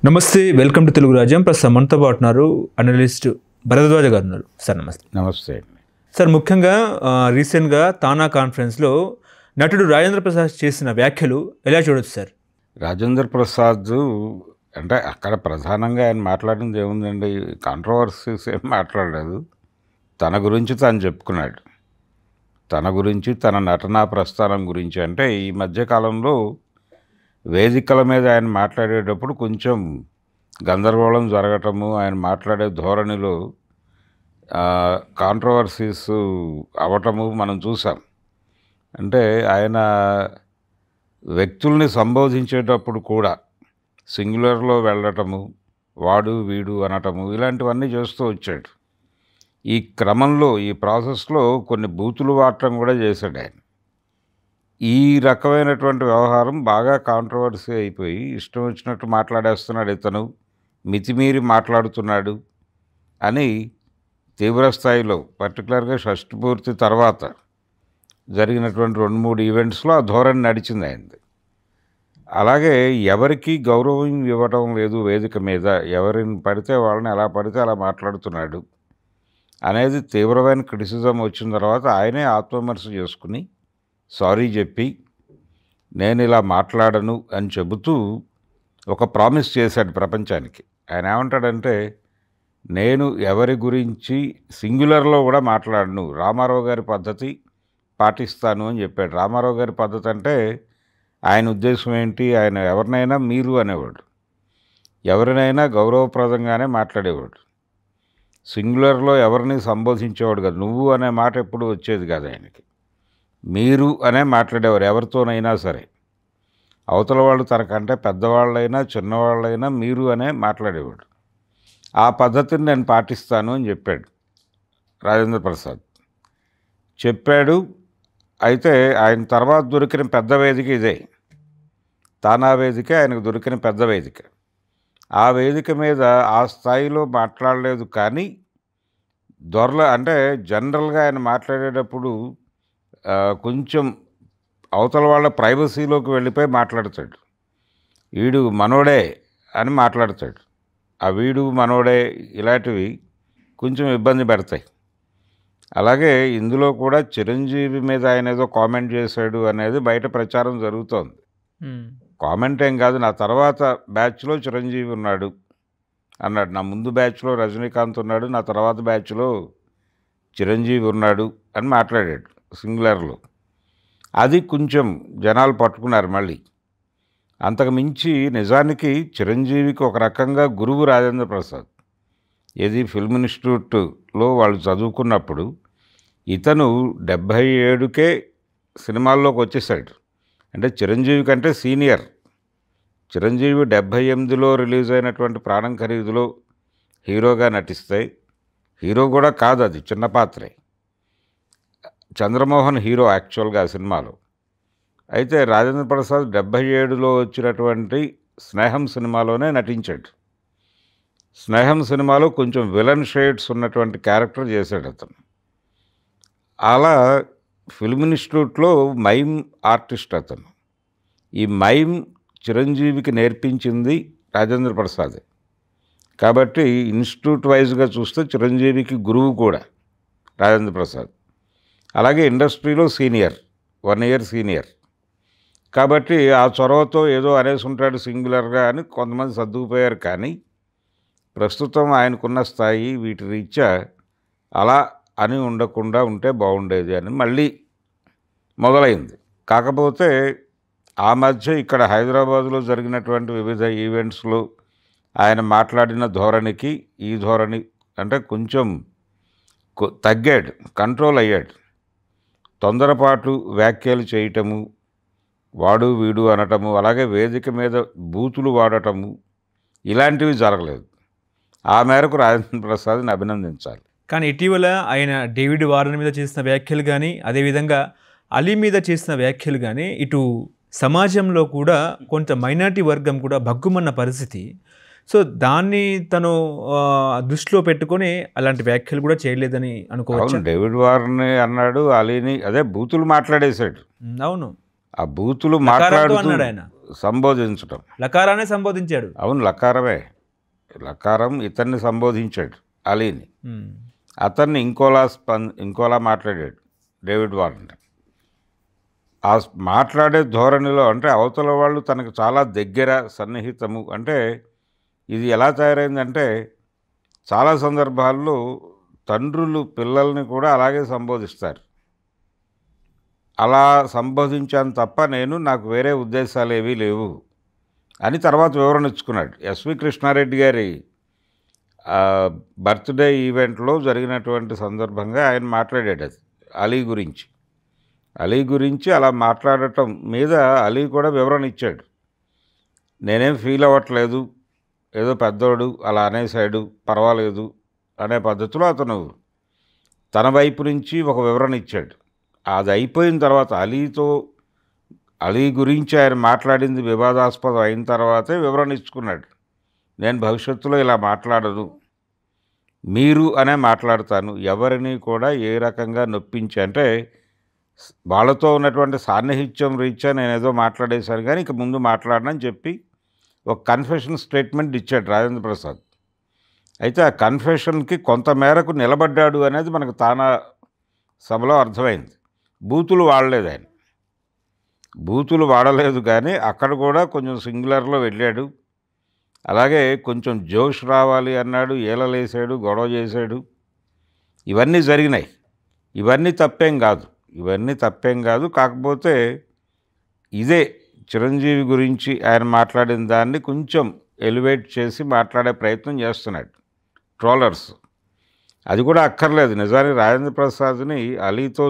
నమస్తే, welcome to Telugu రాజ్యం. ప్రస్తుతం మనతో పాటు ఉన్నారు అనలిస్ట్ భరద్వాజ గారు ఉన్నారు. సార్ నమస్తే. నమస్తే. సార్, ముఖ్యంగా రీసెంట్గా తానా కాన్ఫరెన్స్లో నటుడు రాజేంద్ర ప్రసాద్ చేసిన వ్యాఖ్యలు ఎలా చూడొచ్చు సార్? రాజేంద్ర ప్రసాద్ అంటే అక్కడ ప్రధానంగా ఆయన మాట్లాడింది ఏముందండి, కాంట్రవర్సీస్ ఏం మాట్లాడలేదు. తన గురించి తాను చెప్పుకున్నాడు. తన గురించి, తన నటనా ప్రస్థానం గురించి. అంటే ఈ మధ్యకాలంలో వేదికల మీద ఆయన మాట్లాడేటప్పుడు కొంచెం గందరగోళం జరగటము, ఆయన మాట్లాడే ధోరణిలో కాంట్రవర్సీస్ అవ్వటము మనం చూసాం. అంటే ఆయన వ్యక్తుల్ని సంబోధించేటప్పుడు కూడా సింగులర్లో వెళ్ళటము, వాడు వీడు అనటము, ఇలాంటివన్నీ చేస్తూ వచ్చాడు. ఈ క్రమంలో, ఈ ప్రాసెస్లో కొన్ని బూతులు వాడటం కూడా చేశాడు ఆయన. ఈ రకమైనటువంటి వ్యవహారం బాగా కాంట్రవర్సీ అయిపోయి ఇష్టం వచ్చినట్టు మాట్లాడేస్తున్నాడు, ఇతను మితిమీరి మాట్లాడుతున్నాడు అని తీవ్రస్థాయిలో, పర్టికులర్గా షష్ఠి పూర్తి తర్వాత జరిగినటువంటి 2-3 ఈవెంట్స్లో ఆ ధోరణి నడిచింది ఆయనది. అలాగే ఎవరికి గౌరవం ఇవ్వటం లేదు వేదిక మీద, ఎవరిని పడితే వాళ్ళని ఎలా పడితే అలా మాట్లాడుతున్నాడు అనేది తీవ్రమైన క్రిటిసిజం వచ్చిన తర్వాత ఆయనే ఆత్మవిమర్శ చేసుకుని సారీ చెప్పి నేను ఇలా మాట్లాడను అని చెబుతూ ఒక ప్రామిస్ చేశాడు ప్రపంచానికి. ఆయన ఏమంటాడంటే, నేను ఎవరి గురించి సింగులర్లో కూడా మాట్లాడను, రామారావు గారి పద్ధతి పాటిస్తాను అని చెప్పాడు. రామారావు గారి పద్ధతి అంటే ఆయన ఉద్దేశం ఏంటి, ఆయన ఎవరినైనా మీరు అనేవాడు, ఎవరినైనా గౌరవప్రదంగానే మాట్లాడేవాడు. సింగులర్లో ఎవరిని సంబోధించేవాడు కాదు, నువ్వు అనే మాట ఎప్పుడు వచ్చేది కాదు ఆయనకి. మీరు అనే మాట్లాడేవారు ఎవరితోనైనా సరే. అవతల వాళ్ళు తనకంటే పెద్దవాళ్ళైనా చిన్నవాళ్ళైనా మీరు అనే మాట్లాడేవాడు. ఆ పద్ధతిని నేను పాటిస్తాను అని చెప్పాడు రాజేంద్ర ప్రసాద్. చెప్పాడు. అయితే ఆయన తర్వాత దొరికిన పెద్ద వేదిక ఇదే, తానా వేదిక ఆయనకు దొరికిన పెద్ద వేదిక. ఆ వేదిక మీద ఆ స్థాయిలో మాట్లాడలేదు. కానీ అంటే జనరల్గా ఆయన మాట్లాడేటప్పుడు కొంచెం అవతల వాళ్ళ ప్రైవసీలోకి వెళ్ళిపోయి మాట్లాడతాడు. వీడు మనోడే అని మాట్లాడతాడు. ఆ వీడు మనోడే ఇలాంటివి కొంచెం ఇబ్బంది పెడతాయి. అలాగే ఇందులో కూడా చిరంజీవి మీద ఆయన ఏదో కామెంట్ చేశాడు అనేది బయట ప్రచారం జరుగుతోంది. కామెంట్ ఏం కాదు, నా తర్వాత బ్యాచ్లో చిరంజీవి ఉన్నాడు అన్నాడు. నా ముందు బ్యాచ్లో రజనీకాంత్ ఉన్నాడు, నా తర్వాత బ్యాచ్లో చిరంజీవి ఉన్నాడు అని మాట్లాడాడు సింగులర్లో. అది కొంచెం జనాలు పట్టుకున్నారు మళ్ళీ. అంతకు మించి నిజానికి చిరంజీవికి ఒక రకంగా గురువు రాజేంద్ర ప్రసాద్. ఏది ఫిల్మ్ ఇన్స్టిట్యూట్లో వాళ్ళు చదువుకున్నప్పుడు ఇతను 77కే సినిమాల్లోకి వచ్చేసాడు. అంటే చిరంజీవి కంటే సీనియర్. చిరంజీవి 78లో రిలీజ్ అయినటువంటి ప్రాణం ఖరీదులో హీరోగా నటిస్తే, హీరో కూడా కాదు, అది చిన్న పాత్రే. చంద్రమోహన్ హీరో యాక్చువల్గా ఆ సినిమాలో. అయితే రాజేంద్ర ప్రసాద్ 77లో వచ్చినటువంటి స్నేహం సినిమాలోనే నటించాడు. స్నేహం సినిమాలో కొంచెం విలన్ షేడ్స్ ఉన్నటువంటి క్యారెక్టర్ చేశాడు అతను. అలా ఫిల్మ్ ఇన్స్టిట్యూట్లో మైమ్ ఆర్టిస్ట్ అతను. ఈ మైమ్ చిరంజీవికి నేర్పించింది రాజేంద్ర ప్రసాద్. కాబట్టి ఇన్స్టిట్యూట్ వైజ్గా చూస్తే చిరంజీవికి గురువు కూడా రాజేంద్ర ప్రసాద్. అలాగే ఇండస్ట్రీలో సీనియర్, 1 ఇయర్ సీనియర్. కాబట్టి ఆ చొరవతో ఏదో అనేసి ఉంటాడు సింగులర్గా అని కొంతమంది సర్దుకుపోయారు. కానీ ప్రస్తుతం ఆయనకున్న స్థాయి వీటి రీత్యా అలా అని ఉండకుండా ఉంటే బాగుండేది అని మళ్ళీ మొదలైంది. కాకపోతే ఆ మధ్య ఇక్కడ హైదరాబాదులో జరిగినటువంటి వివిధ ఈవెంట్స్లో ఆయన మాట్లాడిన ధోరణికి ఈ ధోరణి అంటే కొంచెం తగ్గాడు, కంట్రోల్ అయ్యాడు. తొందరపాటు వ్యాఖ్యలు చేయటము, వాడు వీడు అనటము, అలాగే వేదిక మీద బూతులు వాడటము, ఇలాంటివి జరగలేదు. ఆ మేరకు రాజేంద్ర ప్రసాద్ని అభినందించాలి. కానీ ఇటీవల ఆయన డేవిడ్ వార్నర్ మీద చేసిన వ్యాఖ్యలు కానీ, అదేవిధంగా అలీ మీద చేసిన వ్యాఖ్యలు కానీ, ఇటు సమాజంలో కూడా కొంత మైనారిటీ వర్గం కూడా భగ్గుమన్న పరిస్థితి. సో దాన్ని తను దృష్టిలో పెట్టుకొని అలాంటి వ్యాఖ్యలు కూడా చేయలేదని అనుకోవచ్చు. డేవిడ్ వార్ని అన్నాడు, అలీని అదే బూతులు మాట్లాడేశాడు. అవును, ఆ బూతులు మాట్లాడుతూ అన్నాడు ఆయన. సంబోధించటం. లకారాన్ని సంబోధించాడు. అవును, లకారమే. లకారం ఇతన్ని సంబోధించాడు, అలీని. అతన్ని ఇంకోలా మాట్లాడాడు డేవిడ్ వార్న్. ఆ మాట్లాడే ధోరణిలో అంటే అవతల వాళ్ళు తనకు చాలా దగ్గర, సన్నిహితము. అంటే ఇది ఎలా తయారైందంటే చాలా సందర్భాల్లో తండ్రులు పిల్లల్ని కూడా అలాగే సంబోధిస్తారు. అలా సంబోధించాను తప్ప నాకు వేరే ఉద్దేశాలు ఏవీ లేవు అని తర్వాత వివరణ ఇచ్చుకున్నాడు. ఎస్వి కృష్ణారెడ్డి గారి బర్త్డే ఈవెంట్లో జరిగినటువంటి సందర్భంగా ఆయన మాట్లాడాడు అది అలీ గురించి అలా మాట్లాడటం మీద అలీ కూడా వివరణ ఇచ్చాడు. నేనేం ఫీల్ అవ్వట్లేదు, ఏదో పెద్దోడు అలా అనేసాడు, పర్వాలేదు అనే పద్ధతిలో అతను తన వైపు నుంచి ఒక వివరణ ఇచ్చాడు. అది అయిపోయిన తర్వాత అలీ గురించి ఆయన మాట్లాడింది వివాదాస్పదం అయిన తర్వాతే వివరణ ఇచ్చుకున్నాడు. నేను భవిష్యత్తులో ఇలా మాట్లాడను, మీరు అనే మాట్లాడతాను, ఎవరిని కూడా ఏ రకంగా నొప్పించి, అంటే వాళ్ళతో ఉన్నటువంటి సాన్నిహిత్యం రీత్యా నేను ఏదో మాట్లాడేశాను కానీ ఇక ముందు మాట్లాడనని చెప్పి ఒక కన్ఫెషన్ స్టేట్మెంట్ ఇచ్చాడు రాజేంద్ర ప్రసాద్. అయితే ఆ కన్ఫెషన్కి కొంత మేరకు నిలబడ్డాడు అనేది మనకు తానా సభలో అర్థమైంది. బూతులు వాడలేదు కానీ అక్కడ కూడా కొంచెం సింగులర్లో వెళ్ళాడు. అలాగే కొంచెం జోష్ రావాలి అన్నాడు, ఏలలేసాడు, గొడవ చేశాడు. ఇవన్నీ జరిగినాయి. ఇవన్నీ తప్పేం కాదు. కాకపోతే ఇదే చిరంజీవి గురించి ఆయన మాట్లాడిన దాన్ని కొంచెం ఎలివేట్ చేసి మాట్లాడే ప్రయత్నం చేస్తున్నాడు ట్రోలర్స్. అది కూడా అక్కర్లేదు. నిజానికి రాజేంద్ర ప్రసాద్ని అలీతో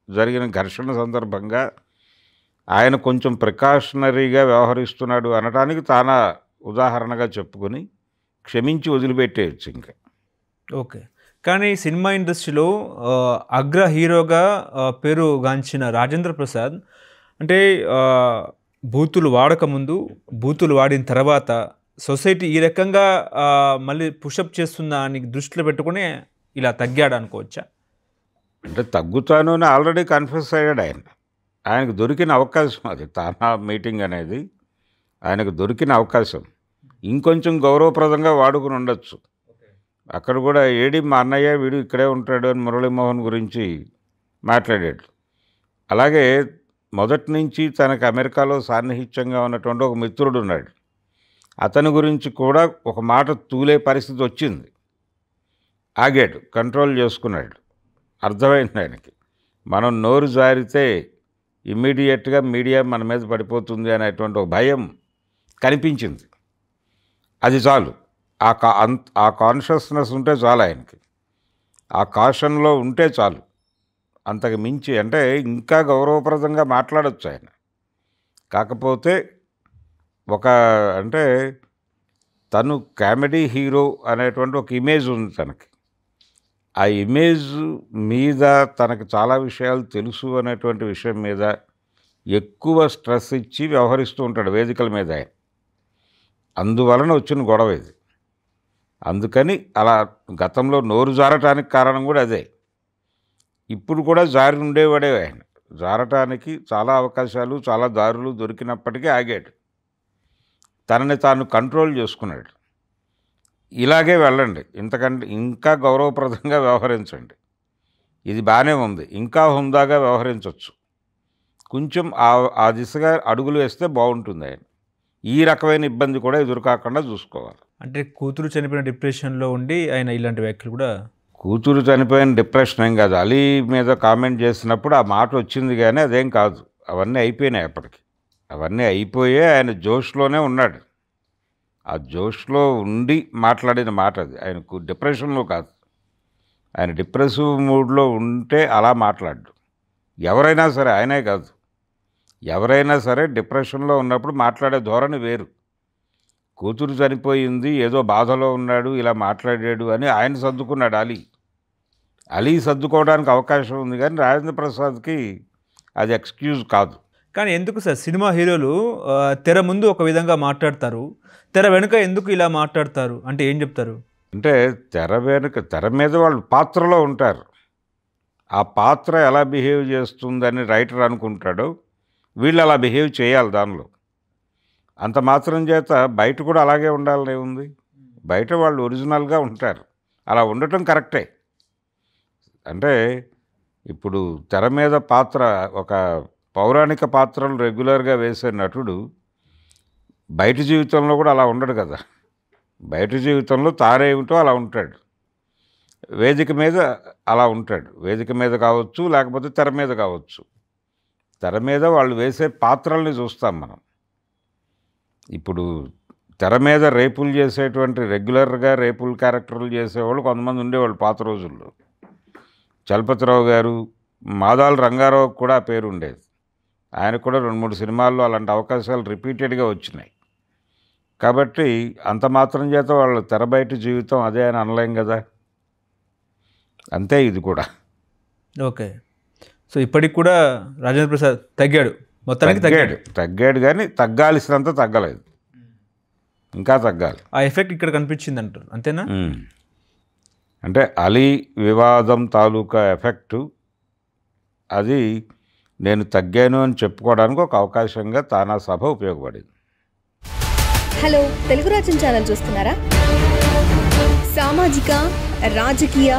జరిగిన ఘర్షణ సందర్భంగా ఆయన కొంచెం ప్రికాషనరీగా వ్యవహరిస్తున్నాడు అనడానికి తానా ఉదాహరణగా చెప్పుకొని క్షమించి వదిలిపెట్టేయచ్చు ఇంకా. ఓకే. కానీ సినిమా ఇండస్ట్రీలో అగ్ర హీరోగా పేరుగాంచిన రాజేంద్ర ప్రసాద్ అంటే బూతులు వాడకముందు, బూతులు వాడిన తర్వాత సొసైటీ ఈ రకంగా మళ్ళీ పుషప్ చేస్తుందా అని దృష్టిలో పెట్టుకుని ఇలా తగ్గాడు అనుకోవచ్చా? అంటే తగ్గుతాను అని ఆల్రెడీ కన్ఫెస్ అయ్యాడు ఆయనకు దొరికిన అవకాశం అది. తానా మీటింగ్ అనేది ఆయనకు దొరికిన అవకాశం. ఇంకొంచెం గౌరవప్రదంగా వాడుకుని ఉండొచ్చు. అక్కడ కూడా ఏడి మా అన్నయ్య వీడు ఇక్కడే ఉంటాడు అని మురళీమోహన్ గురించి మాట్లాడాడు. అలాగే మొదటి నుంచి తనకు అమెరికాలో సాన్నిహిత్యంగా ఉన్నటువంటి ఒక మిత్రుడు ఉన్నాడు, అతని గురించి కూడా ఒక మాట తూలే పరిస్థితి వచ్చింది. ఆగాడు, కంట్రోల్ చేసుకున్నాడు. అర్థమైంది ఆయనకి మనం నోరు జారితే ఇమ్మీడియట్గా మీడియా మన మీద పడిపోతుంది అనేటువంటి ఒక భయం కనిపించింది. అది చాలు. ఆ కాన్షియస్నెస్ ఉంటే చాలు ఆయనకి, ఆ కాషన్లో ఉంటే చాలు. అంతకు మించి అంటే ఇంకా గౌరవప్రదంగా మాట్లాడచ్చు ఆయన. కాకపోతే అంటే తను కామెడీ హీరో అనేటువంటి ఒక ఇమేజ్ ఉంది తనకి. ఆ ఇమేజ్ మీద తనకు చాలా విషయాలు తెలుసు అనేటువంటి విషయం మీద ఎక్కువ స్ట్రెస్ ఇచ్చి వ్యవహరిస్తూ ఉంటాడు వేదికల మీద ఆయన. అందువలన వచ్చిన గొడవ ఇది. అందుకని అలా గతంలో నోరు జారటానికి కారణం కూడా అదే. ఇప్పుడు కూడా జారి ఉండేవాడే ఆయన. జారటానికి చాలా అవకాశాలు, చాలా దారులు దొరికినప్పటికీ ఆగాడు. తనని తాను కంట్రోల్ చేసుకున్నాడు. ఇలాగే వెళ్ళండి, ఇంతకంటే ఇంకా గౌరవప్రదంగా వ్యవహరించండి, ఇది బాగానే ఉంది, ఇంకా హుందాగా వ్యవహరించవచ్చు, కొంచెం ఆ దిశగా అడుగులు వేస్తే బాగుంటుంది. ఆయన ఈ రకమైన ఇబ్బంది కూడా ఎదురుకాకుండా చూసుకోవాలి. అంటే కూతురు చనిపోయిన డిప్రెషన్లో ఉండి ఆయన ఇలాంటి వ్యాఖ్యలు కూడా. కూతురు చనిపోయిన డిప్రెషన్ ఏం కాదు. అలీ మీద కామెంట్ చేసినప్పుడు ఆ మాట వచ్చింది కానీ అదేం కాదు. అవన్నీ అయిపోయినాయి. అప్పటికి అవన్నీ అయిపోయే ఆయన జోష్లోనే ఉన్నాడు. ఆ జోష్లో ఉండి మాట్లాడిన మాట అది. ఆయనకు డిప్రెషన్లో కాదు. ఆయన డిప్రెసివ్ మూడ్లో ఉంటే అలా మాట్లాడు. ఎవరైనా సరే, ఆయనే కాదు, ఎవరైనా సరే డిప్రెషన్లో ఉన్నప్పుడు మాట్లాడే ధోరణి వేరు. కూతురు చనిపోయింది, ఏదో బాధలో ఉన్నాడు, ఇలా మాట్లాడాడు అని ఆయన సర్దుకున్నాడు. అలీ సర్దుకోవడానికి అవకాశం ఉంది కానీ రాజేంద్ర ప్రసాద్కి అది ఎక్స్క్యూజ్ కాదు. కానీ ఎందుకు సార్ సినిమా హీరోలు తెర ముందు ఒక విధంగా మాట్లాడతారు, తెర వెనుక ఎందుకు ఇలా మాట్లాడతారు అంటే ఏం చెప్తారు? అంటే తెర మీద వాళ్ళు పాత్రలో ఉంటారు. ఆ పాత్ర ఎలా బిహేవ్ చేస్తుందని రైటర్ అనుకుంటాడో వీళ్ళు అలా బిహేవ్ చేయాలి దానిలో. అంత మాత్రం చేత బయట కూడా అలాగే ఉండాలనే ఉంది. బయట వాళ్ళు ఒరిజినల్గా ఉంటారు, అలా ఉండటం కరెక్టే. అంటే ఇప్పుడు తెర మీద పాత్ర, ఒక పౌరాణిక పాత్రలు రెగ్యులర్గా వేసే నటుడు బయట జీవితంలో కూడా అలా ఉండడు కదా. బయట జీవితంలో తారేమిటో అలా ఉంటాడు, వేదిక మీద అలా ఉంటాడు. వేదిక మీద కావచ్చు, లేకపోతే తెర మీద కావచ్చు. తెర మీద వాళ్ళు వేసే పాత్రల్ని చూస్తాం మనం. ఇప్పుడు తెర మీద రేపులు చేసేటువంటి, రెగ్యులర్గా రేపుల్ క్యారెక్టర్లు చేసేవాళ్ళు కొంతమంది ఉండేవాళ్ళు పాత రోజుల్లో. చలపతిరావు గారు, మాదాల రంగారావు కూడా ఆ పేరు ఉండేది. ఆయన కూడా 2-3 సినిమాల్లో అలాంటి అవకాశాలు రిపీటెడ్గా వచ్చినాయి. కాబట్టి అంత మాత్రం చేత వాళ్ళు తెర బయట జీవితం అదే అని అనలేం కదా. అంతే ఇది కూడా. ఓకే. సో ఇప్పటికి కూడా రాజేంద్ర ప్రసాద్ తగ్గాడు, మొత్తానికి తగ్గాడు కానీ తగ్గాల్సినంత తగ్గలేదు, ఇంకా తగ్గాలి. ఆ ఎఫెక్ట్ ఇక్కడ కనిపించింది అంటారు, అంతేనా? అంటే అలీ వివాదం తాలూకా ఎఫెక్టు అది నేను తగ్గాను అని చెప్పుకోవడానికి ఒక అవకాశంగా తానా సభ ఉపయోగపడింది. హలో, తెలుగు రాజ్యం ఛానల్ చూస్తున్నారా? సామాజిక రాజకీయ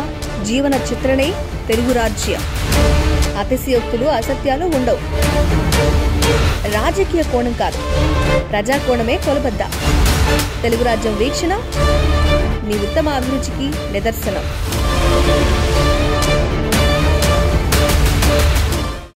జీవన చిత్రణే తెలుగు రాజ్యం. అతిశయోక్తులు అసత్యాలు ఉండవు. రాజకీయ కోణం కాదు, ప్రజా కోణమే కొలబద్ద. తెలుగు రాజ్యం వీక్షణ మీ ఉత్తమ అభిరుచికి నిదర్శనం.